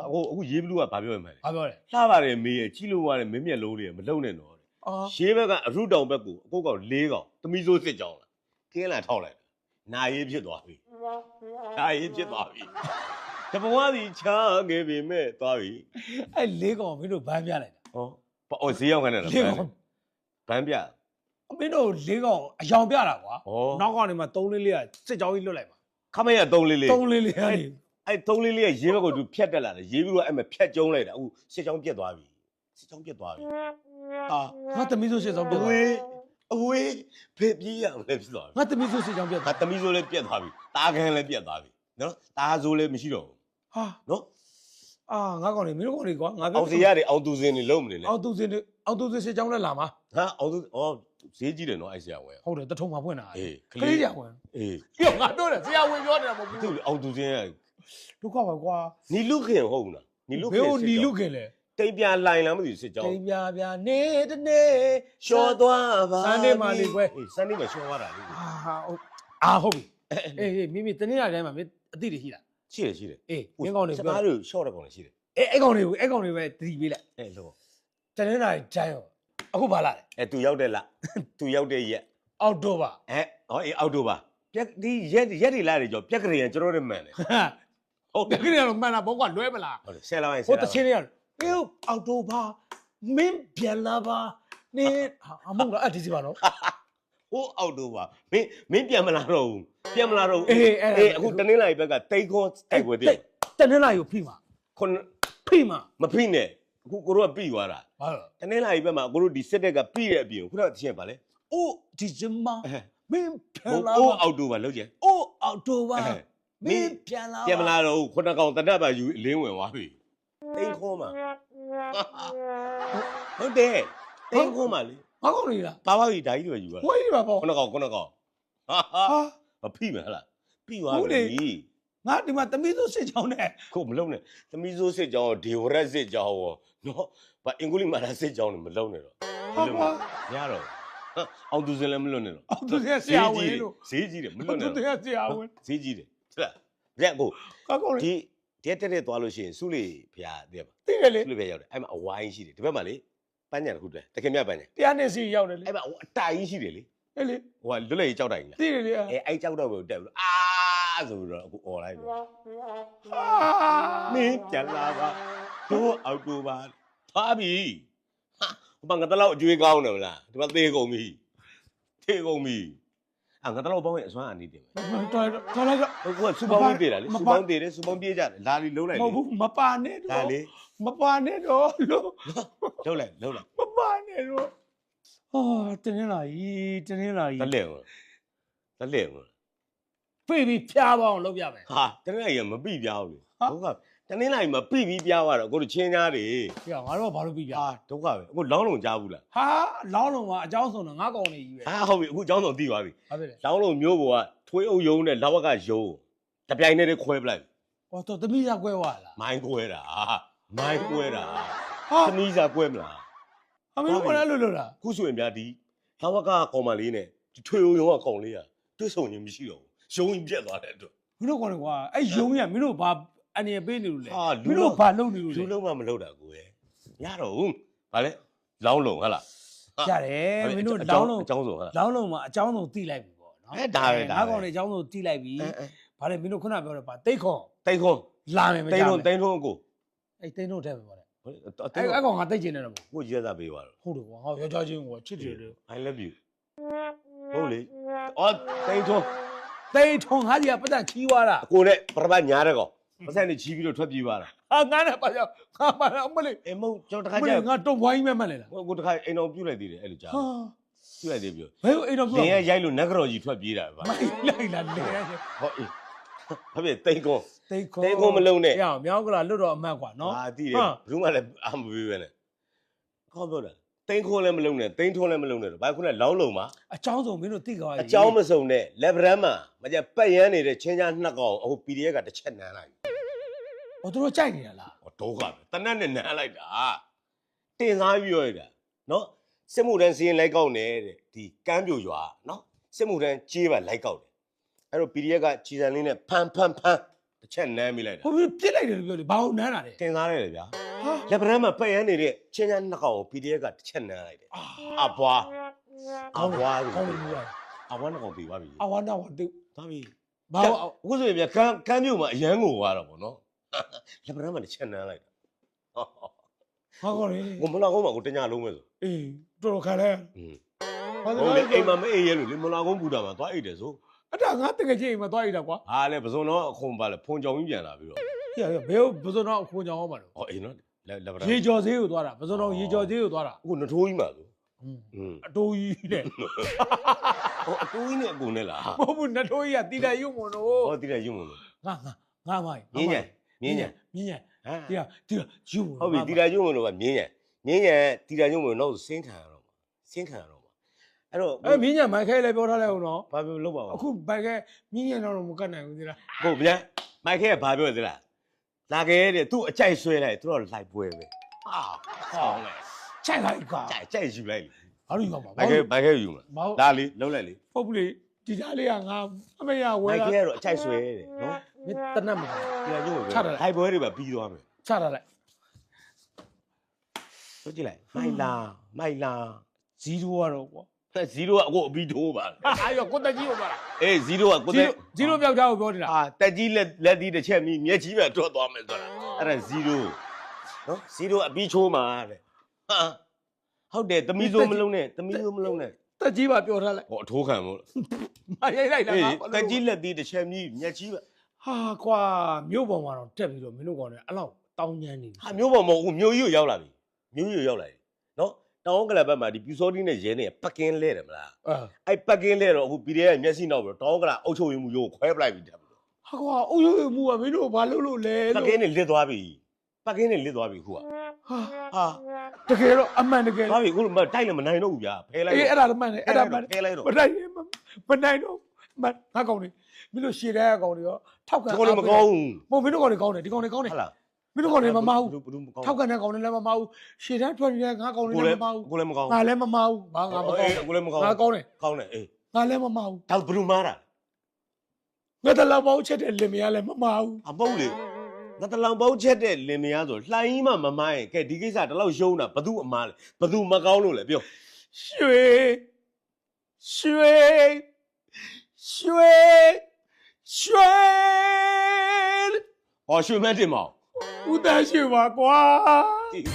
အခုရေးဘလူးကဘာပြောရမလဲ ဘာပြောလဲ လှပါတယ်မေးရဲ့ကြီးလို့ရတယ်မင်းမျက်လုံးတွေမလုံနဲ့တော့ရေးဘက်ကအရုတောင်ဘက်ကိုအကုတ်ကောင်၄ကောင်သမီးစိုးစစ်ကြောင်းလာကင်းလာထောက်လိုက်နာရေးဖြစ်သွားပြီနာရေးဖြစ်သွားပြီတဘဝစီချားခဲ့ပြီမဲ့သွားပြီ အဲ့၄ကောင်မင်းတို့ဘန်းပြလိုက်တာ ဟောဈေးရောက်ခနဲ့လား ၄ကောင် ဘန်းပြ မင်းတို့၄ကောင်အယောင်ပြတာကွာနောက်ကောင်တွေမှာ3လေးလေးကစစ်ကြောင်းကြီးလွတ်လိုက်ပါ ခမရ3လေးလေး 3လေးလေးကနေ အဲ့3လေးလေးကရေးဘက်ကိုသူဖြတ်တက်လာတယ်ရေးပြီးတော့အဲ့မှာဖြတ်ကျုံးလိုက်တာအခုစစ်ချောင်းပြက်သွားပြီစစ်ချောင်းပြက်သွားပြီဟာ ငါသမီးဆိုစစ်ကြောင်းပြတ် အ သွား ဝေးအဝေးဖေးပြေးရမလဲဖြစ်သွားပြီ ငါသမီးဆိုစစ်ကြောင်းပြတ် ငါသမီးစိုးလည်းပြက်သွားပြီတားခန်းလည်းပြက်သွားပြီနော်တားစိုးလည်းမရှိတော့ဘူး ဟာ နော် ငါကောင်တွေမင်းတို့ကောင်တွေကွာငါ အောင်စီရတယ်အောင်သူစင်တွေလုံးမနေနဲ့ အောက်သူစစ်စစ်ကြောင်းလည်းလာမှာ ဟာအောင်သူဈေးကြီးတယ်နော်အဲ့ဆရာဝန် ဟုတ်တယ်တထုံမှာဖွင့်တာ အေး ကလေးကြဝင် အေး ပြောငါတို့တယ်ဆရာဝန်ပြောနေတာမဟုတ် သူ ဘူး အောင်သူစင်ရ ဒုက္ခပါကွာ နီလူခင်ဟုတ်ဘူးလားနီလူခင် ဘယ်ကိုနီလူခင်လဲ တိမ်ပြလိုင်လားမသိဘူးစစ်ကြောင်း တိမ်ပြပြနေတနေ့ ရှော့သွားပါ စမ်းနေမှာလေကွယ် အေးစမ်းနေမှာရှော့သွားတာလေ ဟုတ်ပြီအေးမိတနေ့တိုင်းမှာမင်းအတိတွေရှိတာ ရှိတယ်ရှိတယ် အေးမင်းကောင်တွေ စ ပြော ကားတွေရှော့တဲ့ကောင်တွေရှိတယ် အဲ့ကောင်တွေပဲတတိပေးလိုက် အဲ့လို့ တနေ့တိုင်းတိုင်းရောအခုပါလာတယ် အဲ့သူရောက်တဲ့လားသူရောက်တဲ့ရက် အောက်တိုဘာ အောက်တိုဘာပြက်ဒီရက်တွေလာတယ်ကြောပြက်ကလေးကကျွန်တော်တို့မှန်တယ် ဟုတ်တယ်ခရီးတော့မှန်တာဘောကလွဲမလား ဟုတ်တယ်ဆယ်လောက်ရင်ဆ ဟို ယ် တ လောက် ချင်းတွေကအေးအောက်တိုဘာမင်းပြန်လာပါနေအမုန်းတော့အဒီစီပါနော် ဟိုအောက်တိုဘာမင်းပြန်မလာတော့ဘူးပြန်မလာတော့ဘူး အေး အခုတနင်္လာရီဘက်ကတိတ်ခေါ်တိုက်ွယ်တယ် တနေ့လာကိုဖိမှာ ခုန ဖိမှာ မဖိနဲ့အခုကိုတို့ကပြီးသွားတာ ဘာလို့ တနင်္လာရီဘက်မှာကိုတို့ဒီစစ်တက်ကပြီးတဲ့အပြင်ခုနကတချင်းပါလေ အိုးဒီဇင်ဘာမင်းပြန်လာ ဟို ပါ အောက်တိုဘာလောက်ကျန် အိုးအောက်တိုဘာမင်းပြန်လာ ပြန်မလာတော့ဘူးခုနကောင်တနတ်ပါယူအလင်းဝင်သွားပြီတိတ်ခေါ်မှာဟုတ်တယ်တိတ်ခေါ်မှာလေ ငါကောင်နေလား ပါပါကြီးဓာကြီးတွေယူပါ ဝေးပါပေါ့ ခုနကောင်ဟာမဖိမယ်ဟလားပြီးသွားပြီ ငါဒီမှာသမီးစုစစ်ချောင်းနဲ့ ခုမလုံးနဲ့သမီးစိုးစစ်ကြောင်းဒေဝရက်စစ်ကြောင်းရောနော်ဗာအင်္ဂုလိမာလာစစ်ကြောင်းတွေမလုံးနဲ့တော့ရတော့အောင်သူစင်လည်းမလွတ်နဲ့တော့ အောက်သူကဆရာဝန်လို့ ဈေးကြီးတယ်မလွ အော တ် က် နဲ့ သူ တော့ ကဆရာဝန် ဈေးကြီးတယ်ဟုတ်လားဗျကို ငါကောင်နေ ဒီတက်သွားလို့ရှိရင်စုလေးဖျားတဲ့ပါ သိတယ်လေ စုလေးဖျားရောက်တယ်အဲ့မှာအဝိုင်းရှိတယ်ဒီဘက်မှာလေပန်းညာတစ်ခုတည်းတခင်မြပန်းညာ တရားနဲ့စီရောက်တယ်လေ အဲ့မှာအတိုင်ရှိတယ်လေ အဲ့လေ ဟိုကလွတ်လပ်ရေးကြောက်တိုင်လား သိတယ်လေ အဲ့ကြောက်တော့ပဲတက်ပြီးအာဆိုပြီးတော့အခုអော်လိုက်ပြီ ဟာ မင်းပြန်လာပါတို့အောက်တိုဘာထားပြီဟာဘာငါတလောက်အကျွေးကောင်းတယ်မလားဒီမှာသေကုန်ပြီသေကုန်ပြီငါတလောက်ပေါင်းရင်အစွမ်းအနေတင်မယ် တော်လိုက်တော့ ဟိုကစူပေါင်းပြေးတာလေစူပေါင်းပြေးတယ်စူပေါင်းပြေးကြတယ်လာလီလုံးလိုက် မဟုတ်ဘူးမပါနဲ့ ဒါ တော့ လေ မပါနဲ့တော့လို့ လုံးလိုက် မပါနဲ့တော့ဟာတင်းလာကြီးတင်းလာကြီး လက်လက် ပြေးပြီးဖျားပါအောင်လုပ်ပြမယ် ဟာတနေ့ကမပြိပြားဘူးလေဒုက္ခတနေ့လိုက်မပြိပြီးပြားသွားတော့ကိုတို့ချင်းသားတွေ ပြငါတို့ဘာလို့ပြီးပြ ဟာဒုက္ခပဲအခုလောင်းလုံးကြားဘူးလား ဟာလောင်းလုံးကအเจ้าဆုံးတော့ငါကောင်နေကြီးပဲ ဟာဟုတ်ပြီအခုအကြောင်းဆောင်သိသွားပြီ ဘာဖြစ်လဲ လောင်းလုံးမျိုးပေါ်ကထွေးအုပ်ယုံနဲ့လောက်ကယုံတပြိုင်တည်းခွဲပလိုက် ဟောတော့သမီးစားကွဲသွားလား မိုင်းကွဲတာမိုင်းကွဲတာ ဟာ သမီးစားကွဲမလား အမေတို့ကလည်းလို့လား ခုဆိုရင်ဗျာဒီလောက်ကကောင်မလေးနဲ့ဒီထွေအုပ်ယုံကကောင်လေးကတွေ့ဆုံရင်မရှိတော့ဘူးယုံရင်ပြက်သွားတဲ့အတွက် မင်းတို့ကောင်ကွာအဲ့ယုံရမင်းတို့ဘာအနေပေးနေလို့လဲ ဟာ မင်းတို့ဘာလုပ်နေလို့ လူ လဲ လုံးမမလုပ်တာကိုယ်ရတော့ဘူးဗာလဲလောင်းလုံးဟဟလား ရတယ်မင်းတို့လောင်းလုံး အကြောင်းဆုံးဟဟလား လောင်းလုံးမှာအเจ้าဆုံးတိလိုက်ပြီပေါ့နော် အဲဒါပဲ ငါကောင်တွေအเจ้าဆုံးတိလိုက်ပြီဘာလဲမင်းတို့ခုနပြောတယ်ဗာတိတ်ခွန် တိတ်ခွန်း လာမယ်မ တိ ကြ တ် ဘူး ခွန်းတိတ်ခွန်းကို အဲ့တိတ်တို့ထဲပဲဗာလဲ တိတ် အဲ့ကောင်ငါတိတ်ကျင်နေတယ်ပေါ့ ကိုရက်သားပေးပါတော့ ဟုတ်တယ်ကွာဟောယောက်ျားချင်းကွာချစ်တယ်လေ I love you ဟုတ်လေအော်တိတ်ခွန်း တိတ်ထုံငါကြီးကပတ်သက်ချီးသွားတာ အကိုနဲ့ပရပတ်ညားတဲ့ကောင်မဆိုင်နဲ့ချီးပြီးတော့ထွက်ပြေးသွားတာ ဟာငါနဲ့ပါရောက်ငါပါတော့မလေး အေးမဟုတ်ကျွန်တော်တခါ မ ကျ လေးငါတုံးဝိုင်းမဲ့မှတ်လေလား ကိုတခါအိမ်တော်ပြုတ်လိုက်သေးတယ်အဲ့လိုကြား ဟာ ပြုတ်လိုက်သေးပြော ဘယ်လိုအိမ်တော်ပြော လင်ရဲ့ရိုက်လို့နက်ကြော်ကြီးထွက်ပြေးတာပါ မိုင်းလိုက်လားလေ ဟုတ်အေးဟုတ်ပြီတိတ်ခွန်း တိတ်ခွန် တိတ်ခွန်းမလုံးနဲ့ ရအောင်မြောက်ကလာလွတ်တော့အမတ်ကွာနော် ဟာတည်တယ်ဘယ်သူမှလည်းအာမပေးပဲနဲ့ခေါ်ပြောတာတိန်ခွန်းလည်းမလုံးနဲ့တိန်ထွန်းလည်းမလုံးနဲ့တော့ဘာခုနလောင်းလုံးမှာ အချောင်းဆုံးမင်းတို့သိကြပါ အเจ้าမစုံနဲ့လက်ဗရမ်းမှာမကြပတ်ရမ်းနေတဲ့ချင်းချာနှစ်ကောင်အခု PDF ကတစ်ချက်နမ်းလိုက် ဟိုတို့ကြိုက်နေတာလား ဟောဒုက္ခပဲတနတ်နဲ့နမ်းလိုက်တာတင်စားပြီးပြောရတာနော်စစ်မှုတန်းစီရင်လိုက်ကောက်နေတဲ့ဒီကမ်းပြိုရွာနော်စစ်မှုတန်းကြေးပါလိုက်ကောက်တယ်အဲ့တော့ PDF ကခြေစံလေးနဲ့ဖမ်းတစ် တစ်ချက်နမ်းမိလိုက်တာ ဟိုပြစ်လိုက်တယ်လို့ပြောတယ်ဘာလို့နမ်းတာလဲ တင်စားရတယ်ဗျာ ဟာ လက်ပရမ်းမှာပတ်ရမ်းနေတဲ့ချင်းချမ်းနှစ်ကောင်ကို PDF ကတစ်ချက်နမ်းလိုက်တယ်အဘွားအဘွား ကောင်းတယ်လို့ အဘွားနှစ်ကောင်ပြီးပါပြီ အဝါနာဝတု သွားပြီ ဘာလို့ အခုဆိုရင်ဗျာကမ်းမြို့မှာအရန်ကိုသွားတော့ဗောနော်လက်ပရမ်းမှာတစ်ချက်နမ်းလိုက်တာ ဟာကောလေ ကိုမလာကုန်းမှာကိုတညလုံးပဲဆို အေးတော်တော်ခံလဲ ဟုတ်လေအိမ်မှာမအေးရဲလို့လေမလာကုန်းဘူတာမှာသွားအိတ်တယ်ဆို အဲ့ဒါငါတကယ်ချင်းအိမ်မှာသွားရတာကွာ ဟာလေပစုံတော့အခုံပါလေဖုန်ကြောင်ကြီးပြန်လာပြီးတော့ ဟေ့ဘယ်ဘယ်စုံတော့ခွန်ကြောင်အောင်ပါလို့ ဟောအေးနော်လက်ပရမ်း ရေကျော်ဈေးကိုသွားတာဘယ်စုံတော့ရေကျော်ဈေးကိုသွားတာ အခုနှထိုးကြီးမှာဆို အတိုးကြီးနဲ့ ဟောအတိုးကြီးနဲ့အကုန်နဲ့လား မဟုတ်ဘူးနထိုးကြီးကတီတာရုံမွန်တော့ ဟောတိတယ်ရုံမလို့ ငါမိုင်း မြင်းညံမြင်းညံ မြင်းညံ ဟမ် တီတာယူ ဟုတ်ပြီတီတာရုံမလို့ကမြင်းညံမြင်းညံတီတာရုံမလို့တော့စင်းခံရတော့စင်းခံရတော့အဲ့တော့ အဲ့မြင်းညံမိုင်းခဲလည်းပြောထားလိုက်အောင်နော် ဘာပြောလုပ်ပါဦး အခုဘိုက်ခဲမြင်းညံတော့မကတ်နိုင်ဘူးဒီလား ဟုတ်ဗျာမိုက်ခဲကဘာပြောသလားလာခဲ့တဲ့သူ့အကြိုက်ဆွဲလိုက်သူတော့လိုက်ပွဲပဲဟာဟောင်းလေ ချိုက်လိုက်ကွာ ကြိုက်ယူလိုက်လေ ဘာလို့ရောက်ပါ မိုက်ခဲယူမ ဘာ လားလာလေလုံးလိုက်လေ ပုတ်ပလေဒီသားလေးကငါအမေရဝဲ မိုက် လာ ခဲကတော့အကြိုက်ဆွဲတယ်နော် မင်းတနတ်မ တီတာရုံမလို့လိုက်ပွဲတွေပဲပြီးသွားမယ် ချတာလိုက် ဆိုကြည့်လိုက်မိုက်လာ ဇီးရိုးကတော့ကွာ 0ကအခုအပြီးထိုးပါ အဲ့ရောကိုတက်ကြီးကိုသွားတာ အေး0ကကို ဇီး တဲ့ ဇီးရိုးပြောက်သားကိုပြောနေတာ အာတက်ကြီးလက်သီးတစ်ချက်မြည်မျက်ကြီးပဲထွက်သွားမယ်ဆိုတာအဲ့ဒါ0နော်0အပြီးချိုးမှာတဲ့ဟာဟုတ်တယ်သမီးစိုးမလုံးနဲ့သမီးစိုးမလုံးနဲ့ တက်ကြီးပါပြောထားလိုက် ဟောအထိုးခံမို့ မရိုက်လိုက်တာ အေး ငါ တက်ကြီးလက်သီးတစ်ချက်မြည်မျက်ကြီးပဲ ဟာကွာမြို့ပေါ်မှာတော့တက်ပြီးတော့မင်းတို့ကောင်လည်းအဲ့လောက်တောင်းညမ်းနေပြီ ဟာမျိုးပေါ်မဟုတ်ဘူးမျိုးကြီးကိုရောက်လာပြီမျိုးကြီးကိုရောက်လာပြီနော်တောင်ကလပ်ဘက်မှာဒီပြူစောတီးနဲ့ရဲနေပတ်ကင်းလဲတယ်မလား အာ အဲ့ပတ်ကင်းလဲတော့အခု PDF ရဲ့မျက်စိနောက်ပြီးတော့တောင်ကလပ်အုပ်ချုပ်ရေးမှုရိုးကိုခွဲပလိုက်ပြီတက်ပြီ ဟာကွာအုပ်ရွေးမှုကမင်းတို့ဘာလုပ်လို့လဲ ပတ် လို့ ကင်းနဲ့လစ်သွားပြီပတ်ကင်းနဲ့လစ်သွားပြီခုက ဟာ ဟာ တကယ်တော့အမှန်တကယ် သွားပြီခုမတိုက်လည်းမနိုင်တော့ဘူးဗျာဖဲလိုက် အေးအဲ့ဒါမှန်တယ်အဲ့ဒါမှန်တယ် ဖဲလိုက်တော့ မနိုင်မနိုင်တော့မငါကောင်နေမင်းတို့ရှည်တဲ့ကောင်တွေရောထောက်ကန် ဒီကောင်လည်းမကောင်းဘူး မဟုတ်မင်းတို့ကောင်တွေကောင်းတယ်ဒီကောင်တွေကောင်းတယ် ဟုတ်လား မင်းတို့ကောင်တွေမမဟုတ် ဘူးမကောင်း ထောက်ကန်တဲ့ကောင်တွေလည်းမမဟုတ်ရှည်တဲ့ထွက်နေတဲ့ငါကောင်တွေ ကို လ လည်း ည်းမမဟုတ် ကိုလည်းမကောင်း ငါလည်းမမဟုတ်ဘာငါမကောင်း ကိုလည်းမကောင်း ငါကောင်းတယ် ကောင်းတယ်အေး ငါလည်းမမဟုတ် ဒါဘလူမားတာ ငါတလောက်ပေါင်းချက်တဲ့လင်မယားလည်းမမဟုတ် အပုတ်လေငါတလောင်ပေါင်းချက်တဲ့လင်မယားဆိုလှိုင်းကြီးမှမမိုင်းကဲဒီကိစ္စတလောက်ရှုံးတာဘသူအမားလဲဘသူမကောင်းလို့လဲပြော ရွှေရွှေရွှေရွှေ ဟောရွှေမန်းတင်မောင် ဦးတန်းရွှေပါကွာ ကြည့်